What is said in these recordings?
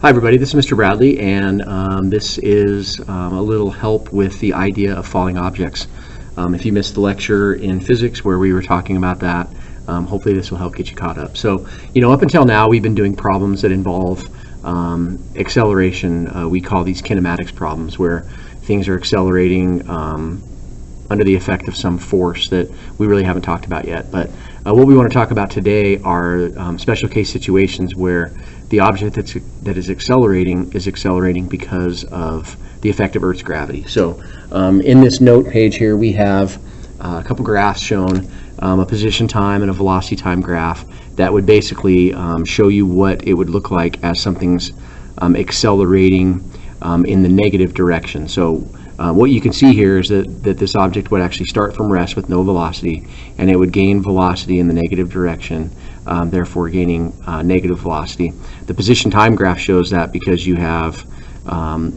Hi everybody, this is Mr. Bradley, and this is a little help with the idea of falling objects. If you missed the lecture in physics where we were talking about that, hopefully this will help get you caught up. So, up until now we've been doing problems that involve acceleration. We call these kinematics problems, where things are accelerating under the effect of some force that we really haven't talked about yet. But what we want to talk about today are special case situations where the object that is accelerating because of the effect of Earth's gravity. So in this note page here, we have a couple graphs shown, a position time and a velocity time graph that would basically show you what it would look like as something's accelerating in the negative direction. So what you can see here is that this object would actually start from rest with no velocity, and it would gain velocity in the negative direction, therefore gaining negative velocity. The position time graph shows that because you have a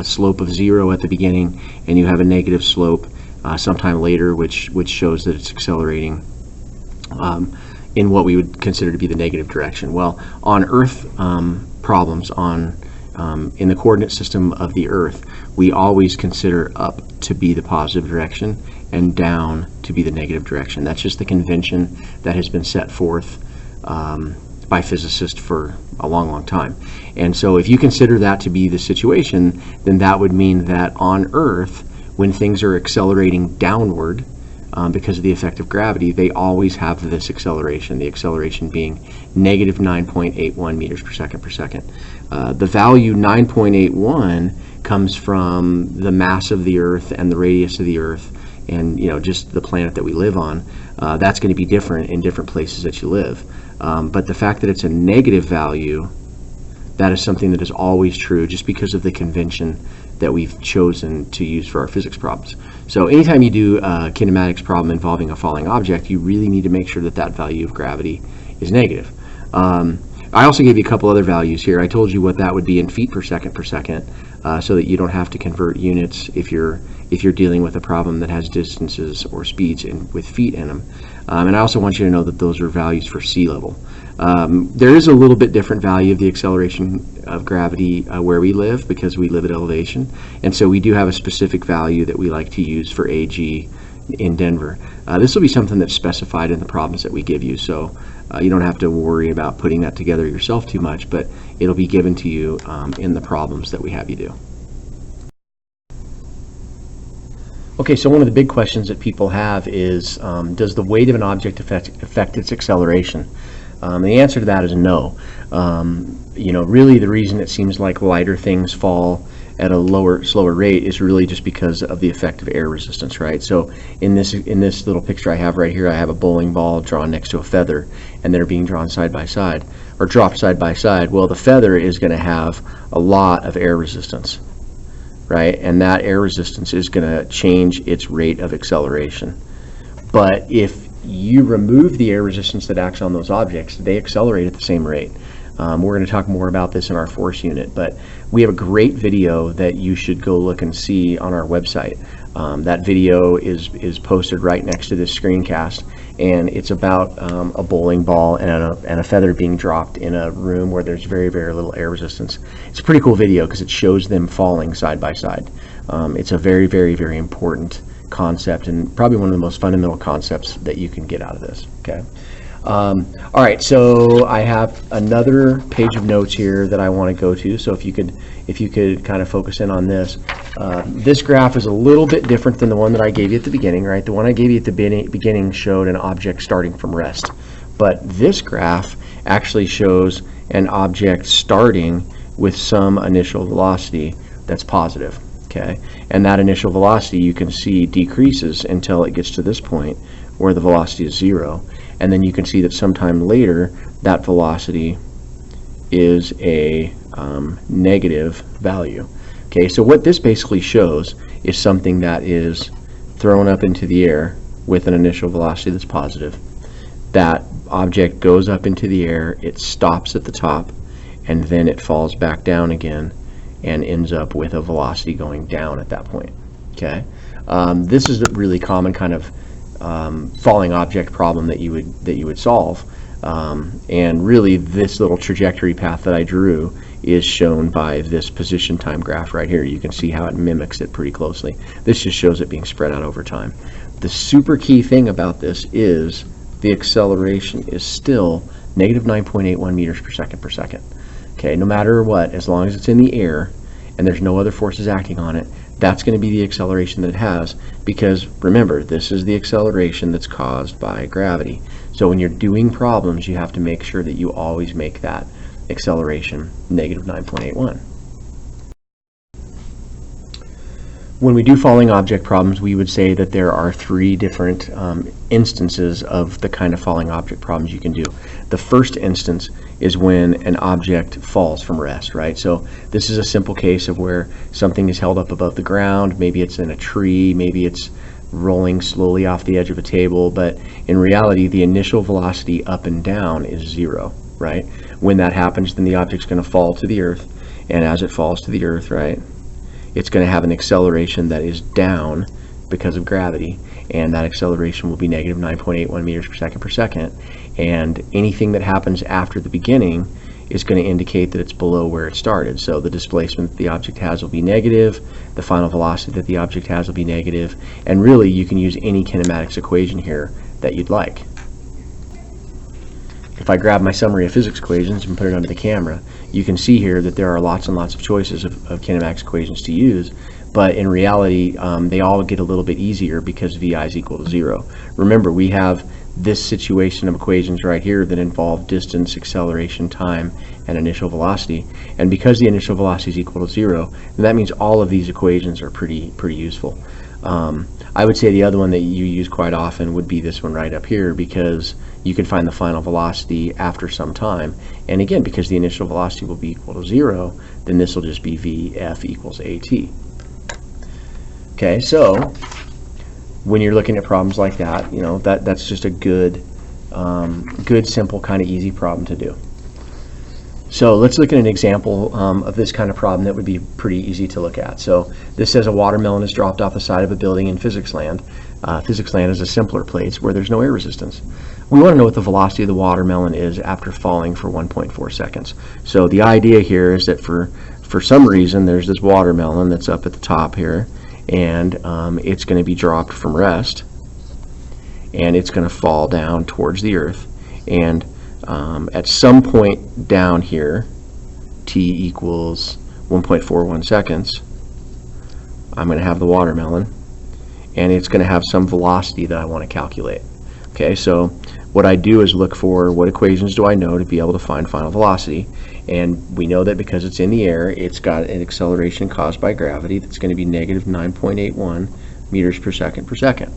slope of 0 at the beginning, and you have a negative slope sometime later, which shows that it's accelerating in what we would consider to be the negative direction. Well, on Earth problems, in the coordinate system of the Earth, we always consider up to be the positive direction and down to be the negative direction. That's just the convention that has been set forth by physicists for a long time. And so if you consider that to be the situation, then that would mean that on Earth, when things are accelerating downward because of the effect of gravity, they always have this acceleration, the acceleration being negative 9.81 meters per second. The value 9.81 comes from the mass of the Earth and the radius of the Earth, and just the planet that we live on. That's going to be different in different places that you live. But the fact that it's a negative value, that is something that is always true, just because of the convention that we've chosen to use for our physics problems. So anytime you do a kinematics problem involving a falling object, you really need to make sure that that value of gravity is negative. I also gave you a couple other values here. I told you what that would be in feet per second so that you don't have to convert units if you're dealing with a problem that has distances or speeds with feet in them. And I also want you to know that those are values for sea level. There is a little bit different value of the acceleration of gravity where we live, because we live at elevation, and so we do have a specific value that we like to use for AG in Denver. This will be something that's specified in the problems that we give you, so you don't have to worry about putting that together yourself too much, but it'll be given to you in the problems that we have you do. Okay, so one of the big questions that people have is, does the weight of an object affect its acceleration? The answer to that is no. Really the reason it seems like lighter things fall at a slower rate is really just because of the effect of air resistance, right? So in this little picture I have right here, I have a bowling ball drawn next to a feather, and they're being drawn side by side, or dropped side by side. Well, the feather is going to have a lot of air resistance, right? And that air resistance is going to change its rate of acceleration. But if you remove the air resistance that acts on those objects, they accelerate at the same rate. We're going to talk more about this in our force unit, but we have a great video that you should go look and see on our website. That video is posted right next to this screencast, and it's about a bowling ball and a feather being dropped in a room where there's very little air resistance. It's a pretty cool video because it shows them falling side by side. It's a very important concept, and probably one of the most fundamental concepts that you can get out of this. Okay. All right, so I have another page of notes here that I want to go to. So if you could kind of focus in on this. This graph is a little bit different than the one that I gave you at the beginning, right? The one I gave you at the beginning showed an object starting from rest, but this graph actually shows an object starting with some initial velocity that's positive. Okay, and that initial velocity, you can see, decreases until it gets to this point where the velocity is 0, and then you can see that sometime later that velocity is a negative value. Okay, so what this basically shows is something that is thrown up into the air with an initial velocity that's positive. That object goes up into the air, it stops at the top, and then it falls back down again and ends up with a velocity going down at that point. Okay, this is a really common kind of falling object problem that you would solve. And really, this little trajectory path that I drew is shown by this position time graph right here. You can see how it mimics it pretty closely. This just shows it being spread out over time. The super key thing about this is the acceleration is still negative 9.81 meters per second per second. Okay, no matter what, as long as it's in the air and there's no other forces acting on it, that's going to be the acceleration that it has, because remember, this is the acceleration that's caused by gravity. So when you're doing problems, you have to make sure that you always make that acceleration negative 9.81. When we do falling object problems, we would say that there are three different instances of the kind of falling object problems you can do. The first instance is when an object falls from rest, right? So this is a simple case of where something is held up above the ground. Maybe it's in a tree, maybe it's rolling slowly off the edge of a table, but in reality, the initial velocity up and down is 0, right? When that happens, then the object's going to fall to the earth, and as it falls to the earth, right, it's going to have an acceleration that is down because of gravity, and that acceleration will be negative 9.81 meters per second, and anything that happens after the beginning is going to indicate that it's below where it started. So the displacement that the object has will be negative, the final velocity that the object has will be negative, and really you can use any kinematics equation here that you'd like. If I grab my summary of physics equations and put it onto the camera, you can see here that there are lots and lots of choices of kinematics equations to use, but in reality, they all get a little bit easier because VI is equal to 0. Remember, we have this situation of equations right here that involve distance, acceleration, time, and initial velocity, and because the initial velocity is equal to 0, then that means all of these equations are pretty useful. I would say the other one that you use quite often would be this one right up here, because you can find the final velocity after some time, and again, because the initial velocity will be equal to 0, then this will just be VF equals AT. Okay, so when you're looking at problems like that, you know, that's just a good simple, kind of easy problem to do. So let's look at an example of this kind of problem that would be pretty easy to look at. So this says a watermelon is dropped off the side of a building in physics land. Physics land is a simpler place where there's no air resistance. We want to know what the velocity of the watermelon is after falling for 1.4 seconds. So the idea here is that for some reason there's this watermelon that's up at the top here, and it's going to be dropped from rest, and it's going to fall down towards the earth, and at some point down here, t equals 1.41 seconds, I'm going to have the watermelon, and it's going to have some velocity that I want to calculate. Okay, so what I do is look for what equations do I know to be able to find final velocity, and we know that because it's in the air, it's got an acceleration caused by gravity that's going to be negative 9.81 meters per second per second.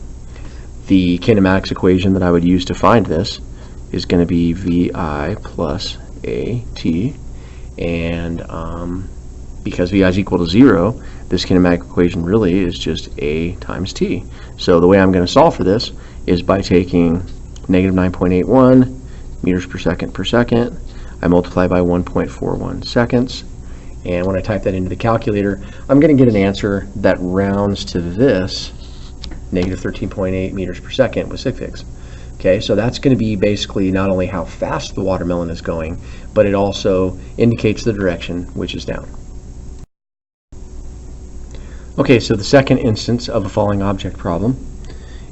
The kinematics equation that I would use to find this is going to be VI plus AT, and because VI is equal to 0, this kinematic equation really is just A times T. So the way I'm going to solve for this is by taking negative 9.81 meters per second, I multiply by 1.41 seconds, and when I type that into the calculator, I'm going to get an answer that rounds to this, negative 13.8 meters per second with sig figs. Okay, so that's going to be basically not only how fast the watermelon is going, but it also indicates the direction, which is down. Okay, so the second instance of a falling object problem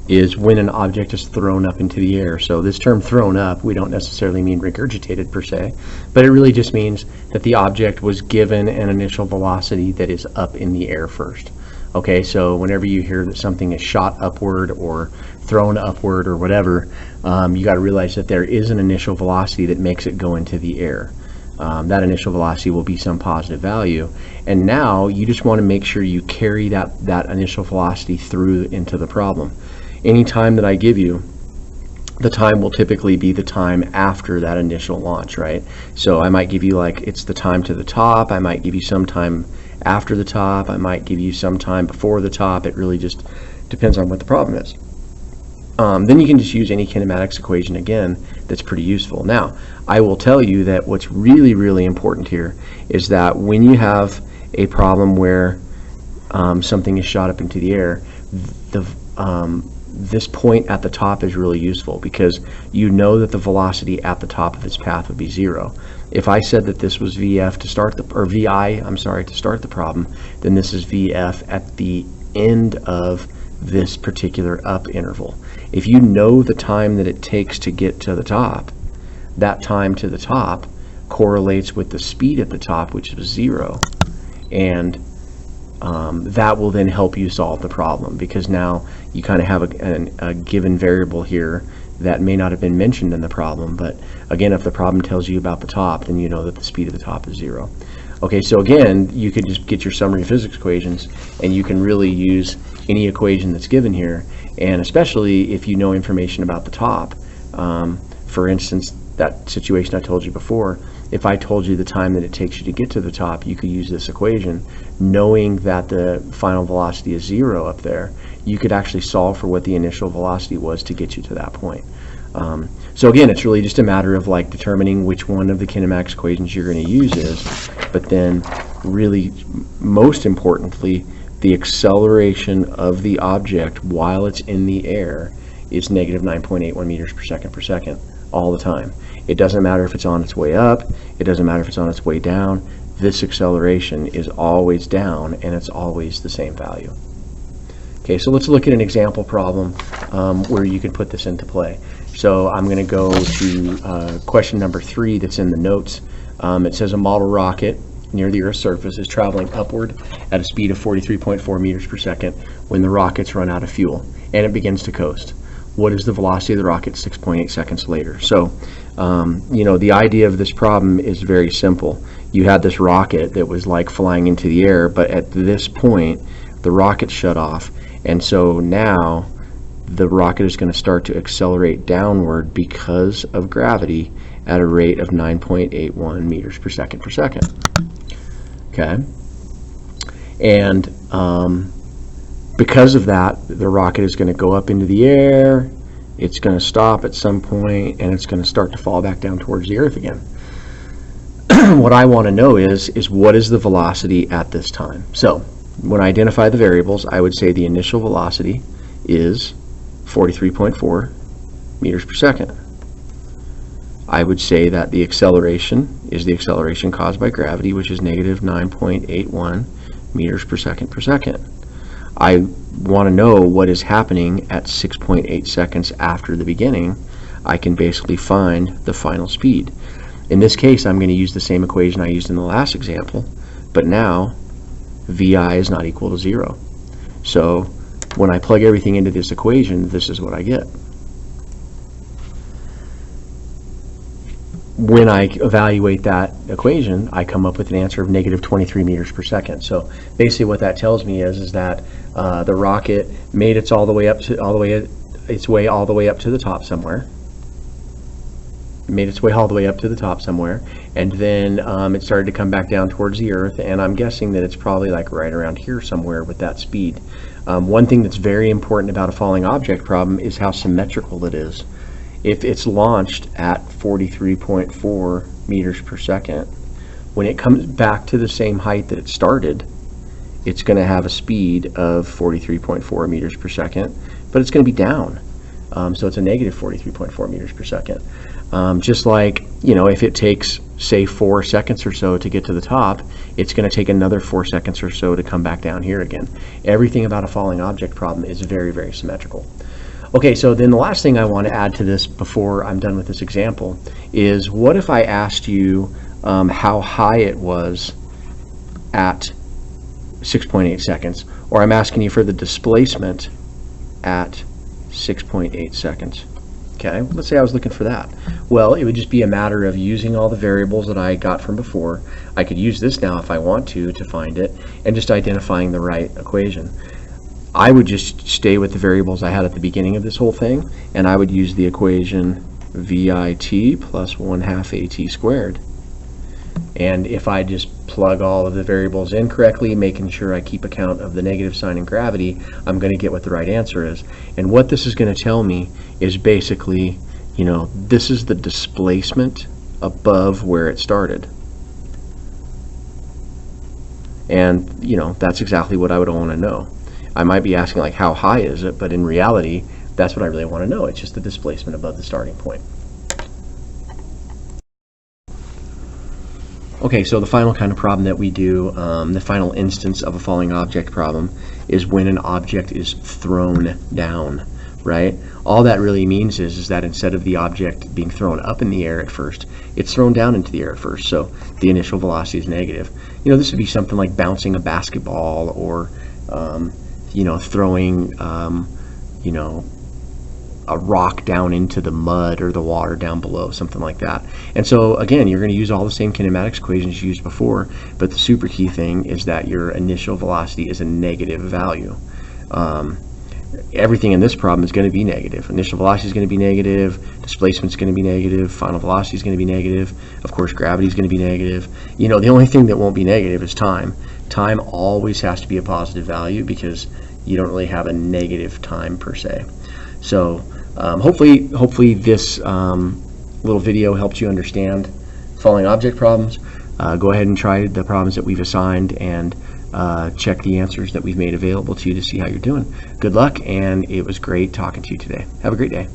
is when an object is thrown up into the air. So this term thrown up, we don't necessarily mean regurgitated per se, but it really just means that the object was given an initial velocity that is up in the air first. Okay, so whenever you hear that something is shot upward or thrown upward or whatever, you got to realize that there is an initial velocity that makes it go into the air. That initial velocity will be some positive value, and now you just want to make sure you carry that initial velocity through into the problem. Any time that I give you, the time will typically be the time after that initial launch, right? So I might give you, like, it's the time to the top, I might give you some time after the top, I might give you some time before the top. It really just depends on what the problem is. Then you can just use any kinematics equation again that's pretty useful. Now, I will tell you that what's really important here is that when you have a problem where something is shot up into the air, this point at the top is really useful because you know that the velocity at the top of its path would be 0. If I said that this was VF to start the, or VI, I'm sorry, to start the problem, then this is VF at the end of this particular up interval. If you know the time that it takes to get to the top, that time to the top correlates with the speed at the top, which is 0. And that will then help you solve the problem, because now you kind of have a given variable here that may not have been mentioned in the problem, but again, if the problem tells you about the top, then you know that the speed of the top is 0. Okay, so again, you could just get your summary physics equations, and you can really use any equation that's given here, and especially if you know information about the top. For instance, that situation I told you before, if I told you the time that it takes you to get to the top, you could use this equation. Knowing that the final velocity is 0 up there, you could actually solve for what the initial velocity was to get you to that point. So again, it's really just a matter of like determining which one of the kinematics equations you're going to use is, but then really most importantly, the acceleration of the object while it's in the air is negative 9.81 meters per second all the time. It doesn't matter if it's on its way up, it doesn't matter if it's on its way down. This acceleration is always down, and it's always the same value. Okay, so let's look at an example problem where you can put this into play. So I'm going to go to question number 3 that's in the notes. It says a model rocket near the Earth's surface is traveling upward at a speed of 43.4 meters per second when the rockets run out of fuel, and it begins to coast. What is the velocity of the rocket 6.8 seconds later? So, you know, the idea of this problem is very simple. You had this rocket that was like flying into the air, but at this point, the rocket shut off. And so now the rocket is going to start to accelerate downward because of gravity at a rate of 9.81 meters per second. Okay. And because of that, the rocket is going to go up into the air, it's going to stop at some point, and it's going to start to fall back down towards the Earth again. What I want to know is what is the velocity at this time? So when I identify the variables, I would say the initial velocity is 43.4 meters per second. I would say that the acceleration is the acceleration caused by gravity, which is negative 9.81 meters per second. I want to know what is happening at 6.8 seconds after the beginning. I can basically find the final speed. In this case, I'm going to use the same equation I used in the last example, but now VI is not equal to 0. So when I plug everything into this equation, this is what I get. When I evaluate that equation, I come up with an answer of negative 23 meters per second. So basically what that tells me is that the rocket made its way all the way up to the top somewhere. Made its way all the way up to the top somewhere, and then it started to come back down towards the Earth, and I'm guessing that it's probably like right around here somewhere with that speed. One thing that's very important about a falling object problem is how symmetrical it is. If it's launched at 43.4 meters per second, when it comes back to the same height that it started, it's going to have a speed of 43.4 meters per second, but it's going to be down. So it's a negative 43.4 meters per second. Just like, you know, if it takes, say, 4 seconds or so to get to the top, it's going to take another 4 seconds or so to come back down here again. Everything about a falling object problem is very, very symmetrical. Okay, so then the last thing I want to add to this before I'm done with this example is, what if I asked you how high it was at 6.8 seconds, or I'm asking you for the displacement at 6.8 seconds. Okay, let's say I was looking for that. Well, it would just be a matter of using all the variables that I got from before. I could use this now if I want to find it, and just identifying the right equation. I would just stay with the variables I had at the beginning of this whole thing, and I would use the equation VIT plus 1/2 AT squared. And if I just plug all of the variables in correctly, making sure I keep account of the negative sign in gravity, I'm going to get what the right answer is. And what this is going to tell me is basically, you know, this is the displacement above where it started. And, you know, that's exactly what I would want to know. I might be asking, like, how high is it? But in reality, That's what I really want to know. It's just the displacement above the starting point. Okay, so the final kind of problem that we do, the final instance of a falling object problem, is when an object is thrown down, right? All that really means is that instead of the object being thrown up in the air at first, it's thrown down into the air at first, so the initial velocity is negative. You know, this would be something like bouncing a basketball, or, you know, throwing, you know, a rock down into the mud or the water down below, something like that. And so again, you're going to use all the same kinematics equations you used before, but the super key thing is that your initial velocity is a negative value. Everything in this problem is going to be negative. Initial velocity is going to be negative, displacement is going to be negative, final velocity is going to be negative, of course gravity is going to be negative. You know, the only thing that won't be negative is time. Time always has to be a positive value because you don't really have a negative time per se. So hopefully this little video helped you understand falling object problems. Go ahead and try the problems that we've assigned and check the answers that we've made available to you to see how you're doing. Good luck, and it was great talking to you today. Have a great day.